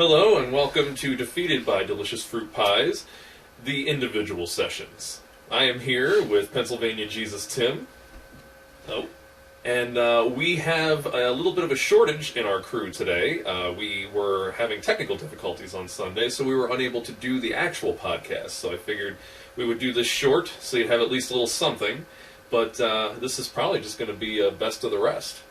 Hello and welcome to Defeated by Delicious Fruit Pies, the individual sessions. I am here with Pennsylvania Jesus Tim. Oh. And we have a little bit of a shortage in our crew today. We were having technical difficulties on Sunday, so we were unable to do the actual podcast. So I figured we would do this short, so you'd have at least a little something. But this is probably just going to be a best of the rest.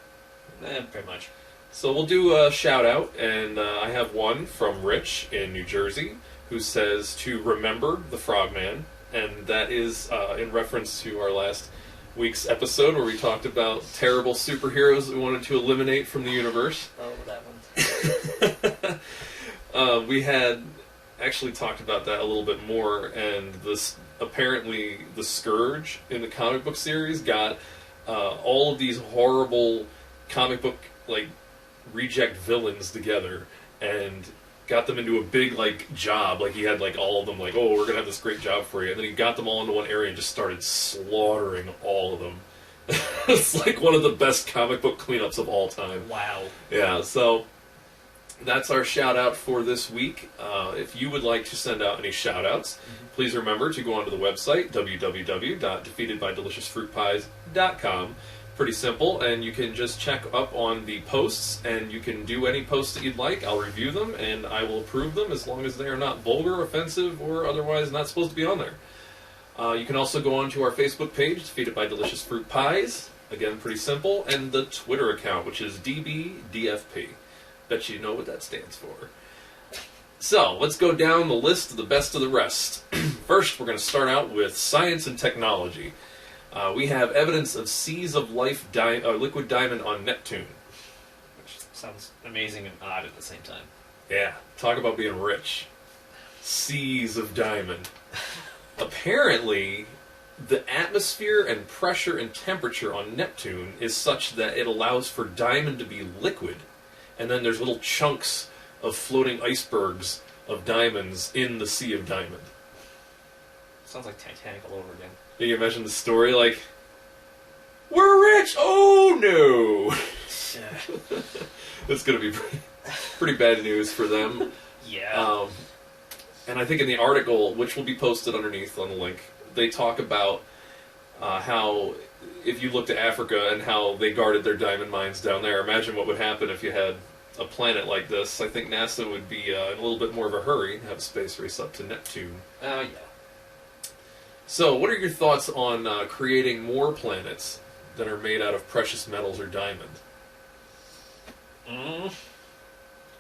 Pretty much. So we'll do a shout-out, and I have one from Rich in New Jersey, who says to remember the Frogman, and that is in reference to our last week's episode where we talked about terrible superheroes that we wanted to eliminate from the universe. Oh, that one. We had actually talked about that a little bit more, and this apparently the Scourge in the comic book series got all of these horrible comic book reject villains together and got them into a big job. He had all of them oh, we're gonna have this great job for you, and then he got them all into one area and just started slaughtering all of them. It's one of the best comic book cleanups of all time. Wow. Yeah, so that's our shout out for this week. If you would like to send out any shout outs, please remember to go onto the website www.defeatedbydeliciousfruitpies.com. Pretty simple, and you can just check up on the posts, and you can do any posts that you'd like. I'll review them, and I will approve them as long as they are not vulgar, offensive, or otherwise not supposed to be on there. You can also go on to our Facebook page, Defeated by Delicious Fruit Pies. Again, pretty simple. And the Twitter account, which is DBDFP. Bet you know what that stands for. So, let's go down the list of the best of the rest. First, we're going to start out with science and technology. We have evidence of seas of life liquid diamond on Neptune. Which sounds amazing and odd at the same time. Yeah, talk about being rich. Seas of diamond. Apparently, the atmosphere and pressure and temperature on Neptune is such that it allows for diamond to be liquid. And then there's little chunks of floating icebergs of diamonds in the Sea of Diamond. Sounds like Titanic all over again. Can you imagine the story we're rich! Oh no! It's going to be pretty bad news for them. Yeah. And I think in the article, which will be posted underneath on the link, they talk about how if you look to Africa and how they guarded their diamond mines down there, imagine what would happen if you had a planet like this. I think NASA would be in a little bit more of a hurry to have a space race up to Neptune. Oh, yeah. So, what are your thoughts on creating more planets that are made out of precious metals or diamond? Well,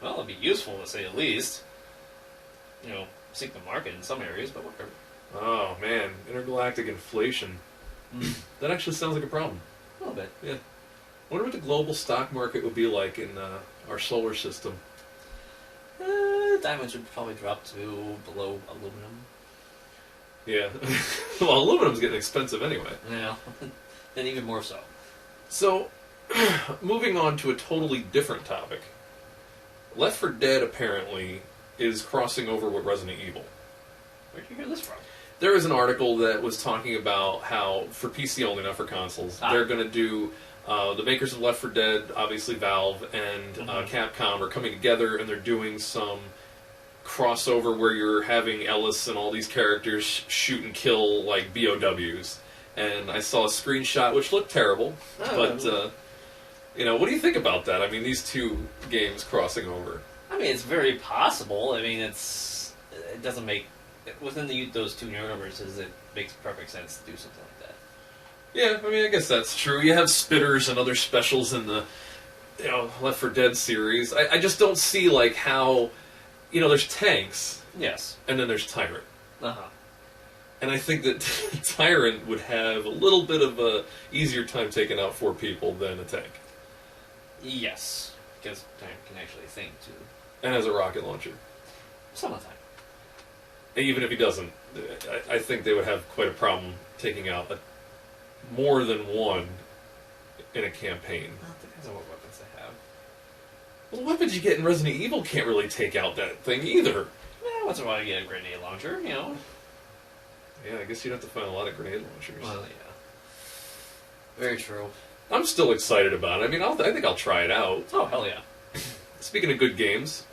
it'd be useful to say the least. Sink the market in some areas, but whatever. Oh, man. Intergalactic inflation. That actually sounds like a problem. A little bit. Yeah. I wonder what the global stock market would be like in our solar system. Diamonds would probably drop to below aluminum. Yeah. Well, aluminum's getting expensive anyway. Yeah. And even more so. So, moving on to a totally different topic. Left 4 Dead, apparently, is crossing over with Resident Evil. Where'd you hear this from? There was an article that was talking about how, for PC only, not for consoles, they're going to do... the makers of Left 4 Dead, obviously Valve, and Capcom are coming together, and they're doing some crossover where you're having Ellis and all these characters shoot and kill BOWs. And I saw a screenshot which looked terrible, but what do you think about that? I mean, these two games crossing over. I mean, it's very possible. I mean, it doesn't make within those two universes. It makes perfect sense to do something like that. Yeah, I mean, I guess that's true. You have spitters and other specials in the Left 4 Dead series. I just don't see how. There's tanks. Yes. And then there's Tyrant. Uh-huh. And I think that Tyrant would have a little bit of a easier time taking out 4 people than a tank. Yes. Because Tyrant can actually think, too. And has a rocket launcher. Some of the time. And even if he doesn't, I think they would have quite a problem taking out more than one in a campaign. Well, it depends on what weapons they have. Well, the weapons you get in Resident Evil can't really take out that thing either. Yeah, once in a while you get a grenade launcher, Yeah, I guess you'd have to find a lot of grenade launchers. Well, yeah. Very true. I'm still excited about it. I mean, I think I'll try it out. Oh, hell yeah. Speaking of good games,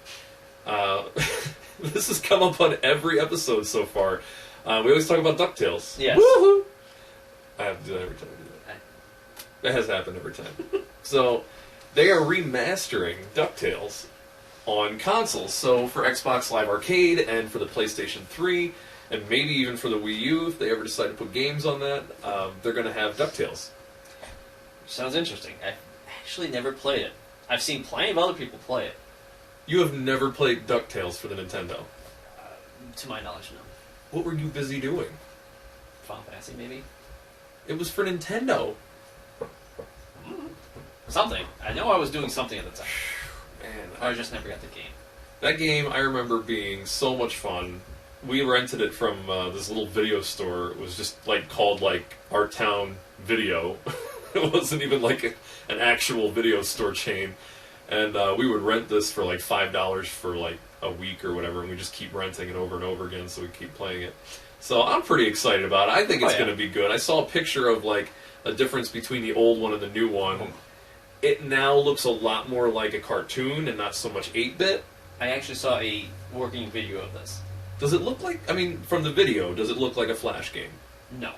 This has come up on every episode so far. We always talk about DuckTales. Yes. Woohoo! I have to do that every time I do that. That has happened every time. So, they are remastering DuckTales on consoles. So, for Xbox Live Arcade and for the PlayStation 3, and maybe even for the Wii U, if they ever decide to put games on that, they're going to have DuckTales. Sounds interesting. I've actually never played it. I've seen plenty of other people play it. You have never played DuckTales for the Nintendo? To my knowledge, no. What were you busy doing? Final Fantasy, maybe? It was for Nintendo. Something. I know I was doing something at the time. Man, I just never got the game. that game I remember being so much fun. We rented it from this little video store. It was just called Our Town Video. It wasn't even an actual video store chain. And we would rent this for $5 for a week or whatever, and we just keep renting it over and over again so we keep playing it. So I'm pretty excited about it. I think it's going to be good. I saw a picture of a difference between the old one and the new one. It now looks a lot more like a cartoon and not so much 8-bit. I actually saw a working video of this. Does it look from the video, does it look like a Flash game? No.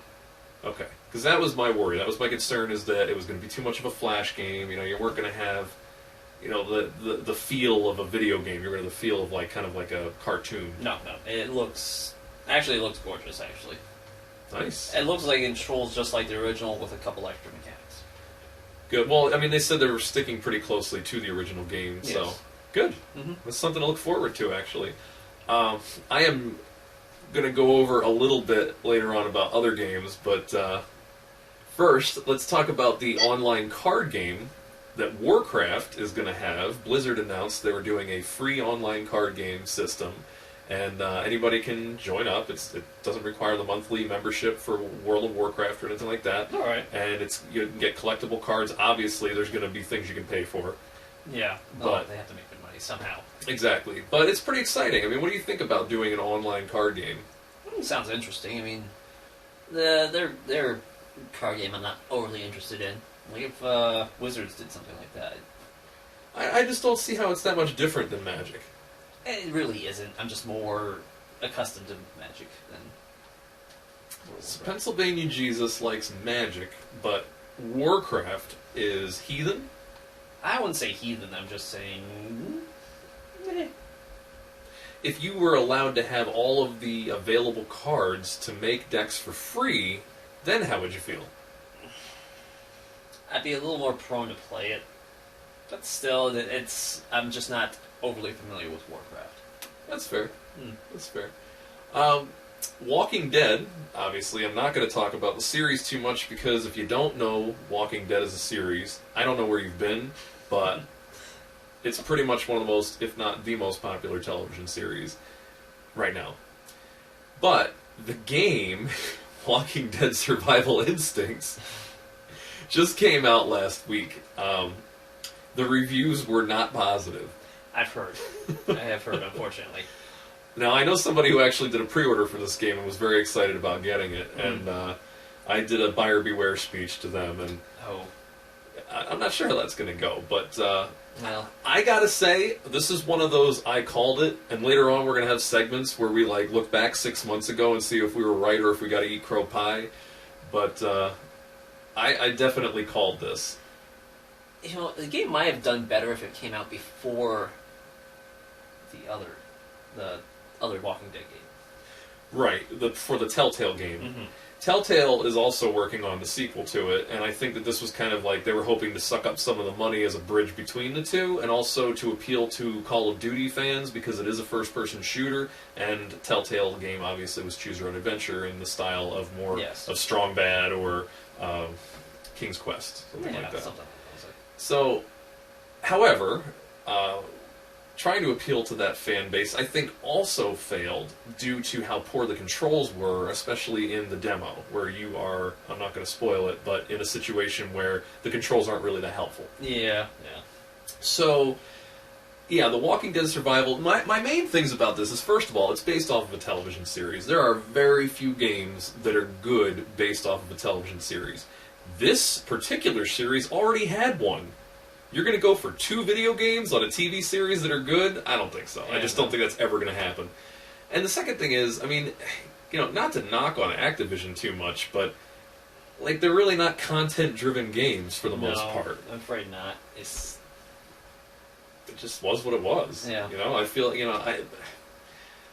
Okay. Because that was my worry. That was my concern, is that it was going to be too much of a Flash game. You weren't going to have, the feel of a video game. You're going to have the feel of kind of like a cartoon. No. It looks gorgeous, actually. Nice. It looks like it controls just like the original with a couple extra mechanics. Good. Well, they said they were sticking pretty closely to the original game, so Yes. good. Mm-hmm. That's something to look forward to, actually. I am going to go over a little bit later on about other games, but first, let's talk about the online card game that Warcraft is going to have. Blizzard announced they were doing a free online card game system, and anybody can join up. It doesn't require the monthly membership for World of Warcraft or anything like that. All right. And you can get collectible cards. Obviously, there's going to be things you can pay for. Yeah, but they have to make their money somehow. Exactly. But it's pretty exciting. What do you think about doing an online card game? Sounds interesting. Their card game I'm not overly interested in. If Wizards did something like that. I just don't see how it's that much different than Magic. It really isn't. I'm just more accustomed to Magic than... Pennsylvania Jesus likes Magic, but Warcraft is heathen? I wouldn't say heathen, I'm just saying... If you were allowed to have all of the available cards to make decks for free, then how would you feel? I'd be a little more prone to play it. But still, I'm just not overly familiar with Warcraft. That's fair. That's fair. Walking Dead, obviously, I'm not going to talk about the series too much because if you don't know Walking Dead as a series, I don't know where you've been, but it's pretty much one of the most, if not the most popular television series right now. But the game, Walking Dead Survival Instincts, just came out last week. The reviews were not positive. I've heard. I have heard, unfortunately. Now, I know somebody who actually did a pre-order for this game and was very excited about getting it, and I did a buyer beware speech to them, and I'm not sure how that's going to go, but well, I gotta say, this is one of those I called it, and later on we're going to have segments where we look back 6 months ago and see if we were right or if we got to eat crow pie, but I definitely called this. the game might have done better if it came out before the other Walking Dead game. Right, for the Telltale game. Mm-hmm. Telltale is also working on the sequel to it, and I think that this was kind of they were hoping to suck up some of the money as a bridge between the two, and also to appeal to Call of Duty fans, because it is a first-person shooter, and Telltale game obviously was Choose Your Own Adventure in the style of more of Strong Bad or King's Quest, something like that. So, however, trying to appeal to that fan base, I think also failed due to how poor the controls were, especially in the demo, where you are, I'm not going to spoil it, but in a situation where the controls aren't really that helpful. Yeah. So, yeah, The Walking Dead Survival, my main things about this is, first of all, it's based off of a television series. There are very few games that are good based off of a television series. This particular series already had one. You're going to go for 2 video games on a TV series that are good? I don't think so. Yeah, I just don't think that's ever going to happen. And the second thing is, I mean, not to knock on Activision too much, but like they're really not content-driven games for the most part. I'm afraid not. It just was what it was. Yeah. I feel,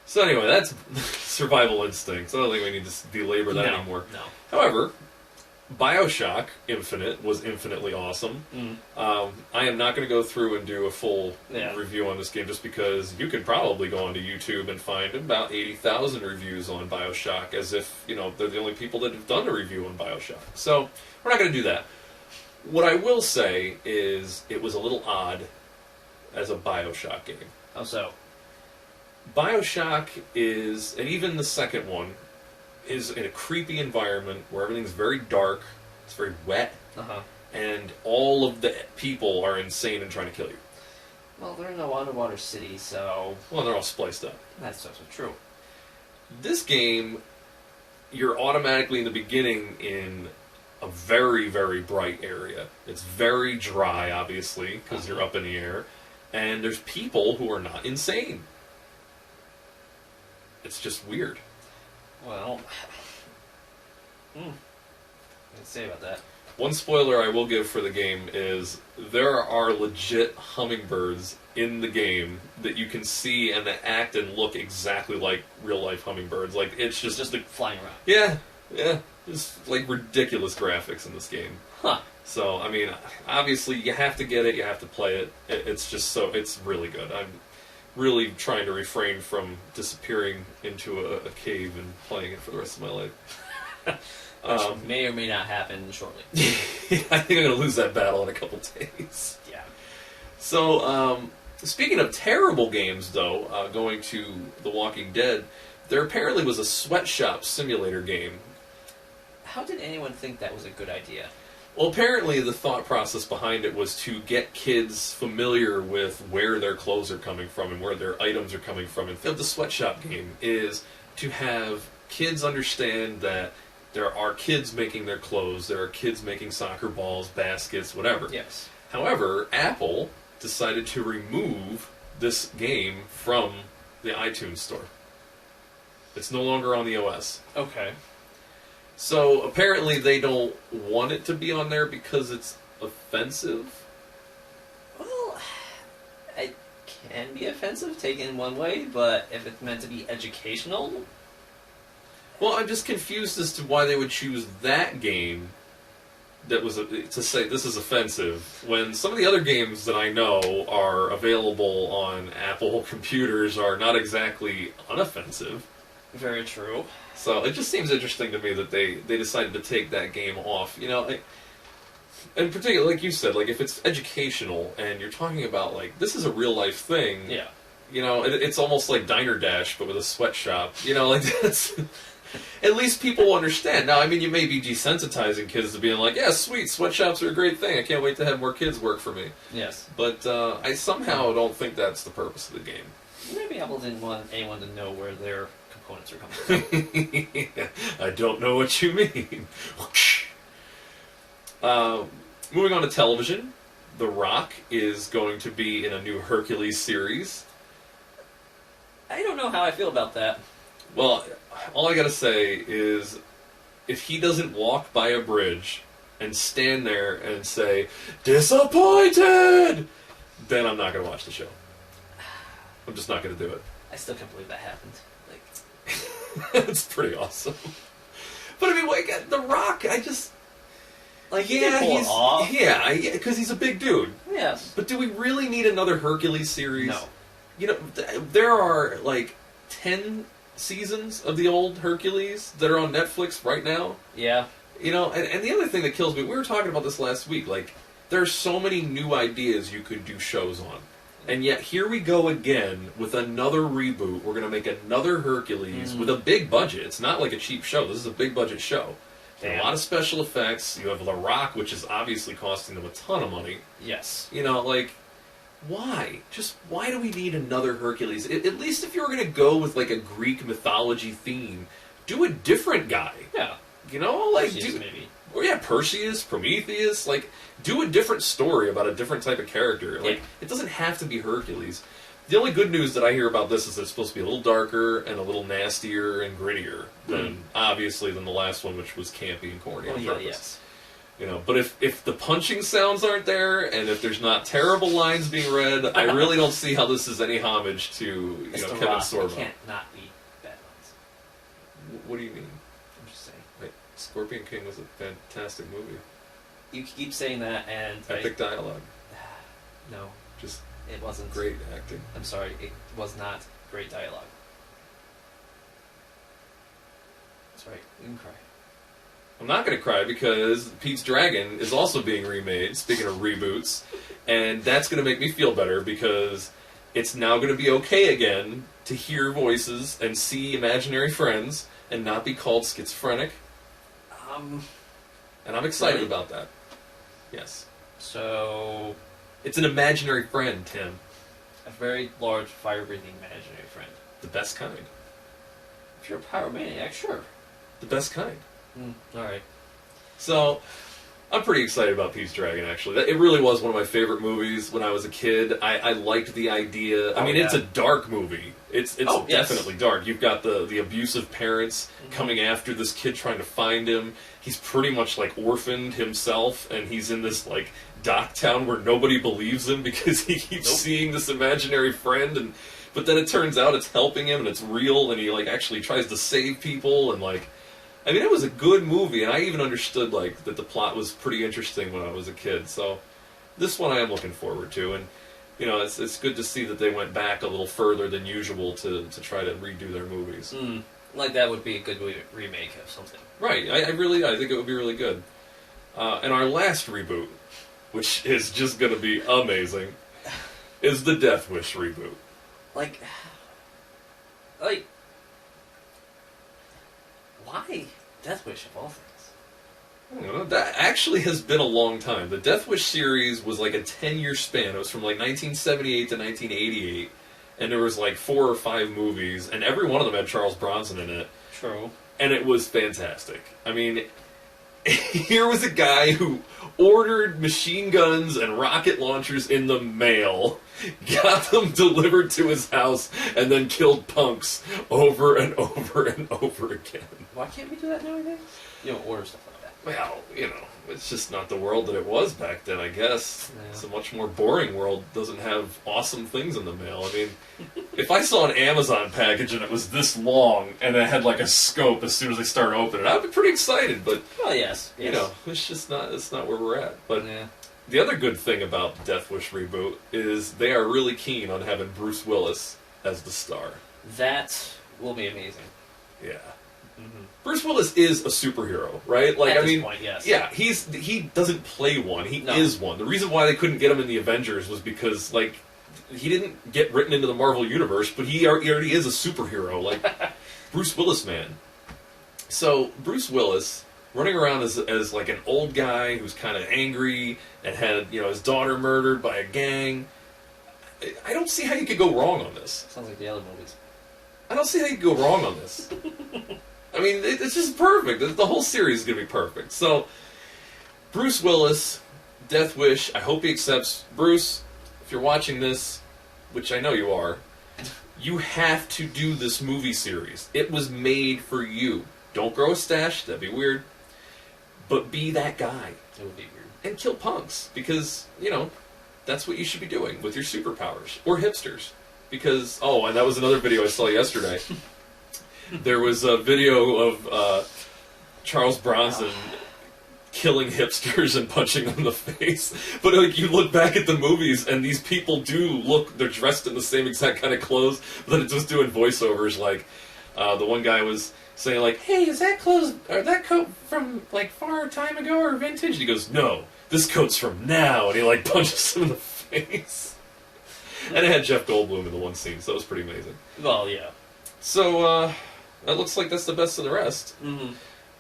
So anyway, that's survival instincts. I don't think we need to belabor that anymore. No. However, BioShock Infinite was infinitely awesome. I am not going to go through and do a full review on this game just because you could probably go onto YouTube and find about 80,000 reviews on BioShock as if, they're the only people that have done a review on BioShock. So, we're not going to do that. What I will say is it was a little odd as a BioShock game. How so? BioShock is, and even the second one, is in a creepy environment where everything's very dark, it's very wet, and all of the people are insane and trying to kill you. Well, they're in a underwater city, so... Well, they're all spliced up. That's also true. This game, you're automatically in the beginning in a very, very bright area. It's very dry, obviously, because you're up in the air, and there's people who are not insane. It's just weird. Well, what can I say about that? One spoiler I will give for the game is there are legit hummingbirds in the game that you can see and that act and look exactly like real-life hummingbirds. Like, it's just like flying around. Yeah. Just, like, ridiculous graphics in this game. Huh. So, I mean, obviously, you have to get it, you have to play it. It's just it's really good. I'm really trying to refrain from disappearing into a cave and playing it for the rest of my life. Which may or may not happen shortly. I think I'm going to lose that battle in a couple days. Yeah. So, speaking of terrible games, though, going to The Walking Dead, there apparently was a Sweatshop simulator game. How did anyone think that was a good idea? Well, apparently the thought process behind it was to get kids familiar with where their clothes are coming from and where their items are coming from. And the Sweatshop game is to have kids understand that there are kids making their clothes, there are kids making soccer balls, baskets, whatever. Yes. However, Apple decided to remove this game from the iTunes store. It's no longer on the OS. Okay. So apparently they don't want it to be on there because it's offensive. Well, it can be offensive taken one way, but if it's meant to be educational... Well, I'm just confused as to why they would choose that game that was to say this is offensive when some of the other games that I know are available on Apple computers are not exactly unoffensive. Very true. So it just seems interesting to me that they decided to take that game off. And particularly, like you said, like if it's educational and you're talking about like this is a real life thing. Yeah. It's almost like Diner Dash but with a sweatshop. Like that's. At least people will understand. Now, I mean, you may be desensitizing kids to being like, yeah, sweet, sweatshops are a great thing. I can't wait to have more kids work for me. Yes. But I somehow don't think that's the purpose of the game. Maybe Apple didn't want anyone to know where their components are coming from. I don't know what you mean. Moving on to television, The Rock is going to be in a new Hercules series. I don't know how I feel about that. Well, all I gotta say is, if he doesn't walk by a bridge and stand there and say, disappointed, then I'm not gonna watch the show. I'm just not gonna do it. I still can't believe that happened. Like, it's pretty awesome. But I mean, like, The Rock, I just... Like, he can pull it off. Yeah, because he's a big dude. Yes. But do we really need another Hercules series? No. There are, like, 10 seasons of the old Hercules that are on Netflix right now. Yeah. And the other thing that kills me, we were talking about this last week, like, there's so many new ideas you could do shows on. And yet, here we go again with another reboot. We're going to make another Hercules with a big budget. It's not like a cheap show. This is a big budget show. A lot of special effects. You have The Rock, which is obviously costing them a ton of money. Yes. Why? Just why do we need another Hercules? At least if you were going to go with like a Greek mythology theme, do a different guy. Yeah. Like maybe. Or yeah, Perseus, Prometheus. Like, do a different story about a different type of character. Like, it doesn't have to be Hercules. The only good news that I hear about this is that it's supposed to be a little darker and a little nastier and grittier than, obviously, than the last one, which was campy and corny on purpose. Yes. You know, but if the punching sounds aren't there, and if there's not terrible lines being read, I really don't see how this is any homage to Kevin Sorbo. It can't not be bad lines. What do you mean? I'm just saying. Like, Scorpion King was a fantastic movie. You keep saying that, and Epic dialogue. No, Just it wasn't. great acting. I'm sorry, it was not great dialogue. That's right. You can cry. I'm not going to cry because Pete's Dragon is also being remade, speaking of reboots, and that's going to make me feel better because it's now going to be okay again to hear voices and see imaginary friends and not be called schizophrenic. And I'm excited about that. Yes. So, it's an imaginary friend, Tim. a very large fire-breathing imaginary friend. The best kind. If you're a pyromaniac, sure. The best kind. Alright. So, I'm pretty excited about Pete's Dragon, actually. It really was one of my favorite movies when I was a kid. I liked the idea. I mean, it's a dark movie. It's definitely dark. You've got the abusive parents coming after this kid, trying to find him. He's pretty much, like, orphaned himself, and he's in this, like, dock town where nobody believes him because he keeps seeing this imaginary friend, but then it turns out it's helping him, and it's real, and he, like, actually tries to save people, and, like... I mean, it was a good movie, and I even understood, like, that the plot was pretty interesting when I was a kid. So, this one I am looking forward to, and, you know, it's good to see that they went back a little further than usual to try to redo their movies. Like, that would be a good remake of something. Right, I think it would be really good. And our last reboot, which is just going to be amazing, is the Death Wish reboot. Like... Why Death Wish of all things? I don't know. That actually has been a long time. The Death Wish series was like a 10-year span. It was from like 1978 to 1988, and there was like 4 or 5 movies, and every one of them had Charles Bronson in it. True. And it was fantastic. I mean, here was a guy who ordered machine guns and rocket launchers in the mail, got them delivered to his house, and then killed punks over and over and over again. Why can't we do that nowadays? You don't order stuff like that. Well, you know, it's just not the world that it was back then, I guess. Yeah. It's a much more boring world. Doesn't have awesome things in the mail. I mean, if I saw an Amazon package and it was this long and it had like a scope as soon as I started opening it, I'd be pretty excited. But well, yes. you know, it's not where we're at. But yeah. The other good thing about the Death Wish reboot is they are really keen on having Bruce Willis as the star. That will be amazing. Yeah. Bruce Willis is a superhero, right? Like, At this point, yes. Yeah, he doesn't play one. He is one. The reason why they couldn't get him in the Avengers was because, like, he didn't get written into the Marvel Universe, but he already is a superhero, like Bruce Willis, man. So, Bruce Willis, running around as like, an old guy who's kind of angry and had, you know, his daughter murdered by a gang. I don't see how you could go wrong on this. Sounds like the other movies. I don't see how you could go wrong on this. I mean, it's just perfect. The whole series is going to be perfect. So, Bruce Willis, Death Wish, I hope he accepts. Bruce, if you're watching this, which I know you are, you have to do this movie series. It was made for you. Don't grow a stash, that'd be weird. But be that guy. It would be weird. And kill punks, because, you know, that's what you should be doing with your superpowers. Or hipsters. Because, and that was another video I saw yesterday. There was a video of Charles Bronson killing hipsters and punching them in the face. But like, you look back at the movies, and these people they're dressed in the same exact kind of clothes, but then it's just doing voiceovers. Like, the one guy was saying, like, hey, is that coat from, like, far time ago or vintage? And he goes, no, this coat's from now. And he, like, punches him in the face. And it had Jeff Goldblum in the one scene, so it was pretty amazing. Well, yeah. So, that looks like that's the best of the rest.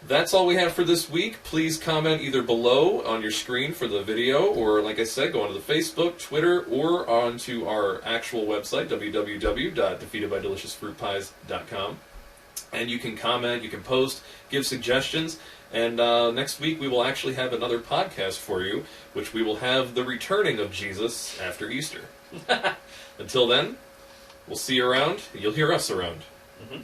That's all we have for this week. Please comment either below on your screen for the video, or, like I said, go onto the Facebook, Twitter, or onto our actual website, www.defeatedbydeliciousfruitpies.com. And you can comment, you can post, give suggestions. And next week we will actually have another podcast for you, which we will have the returning of Jesus after Easter. Until then, we'll see you around. You'll hear us around. Mm-hmm.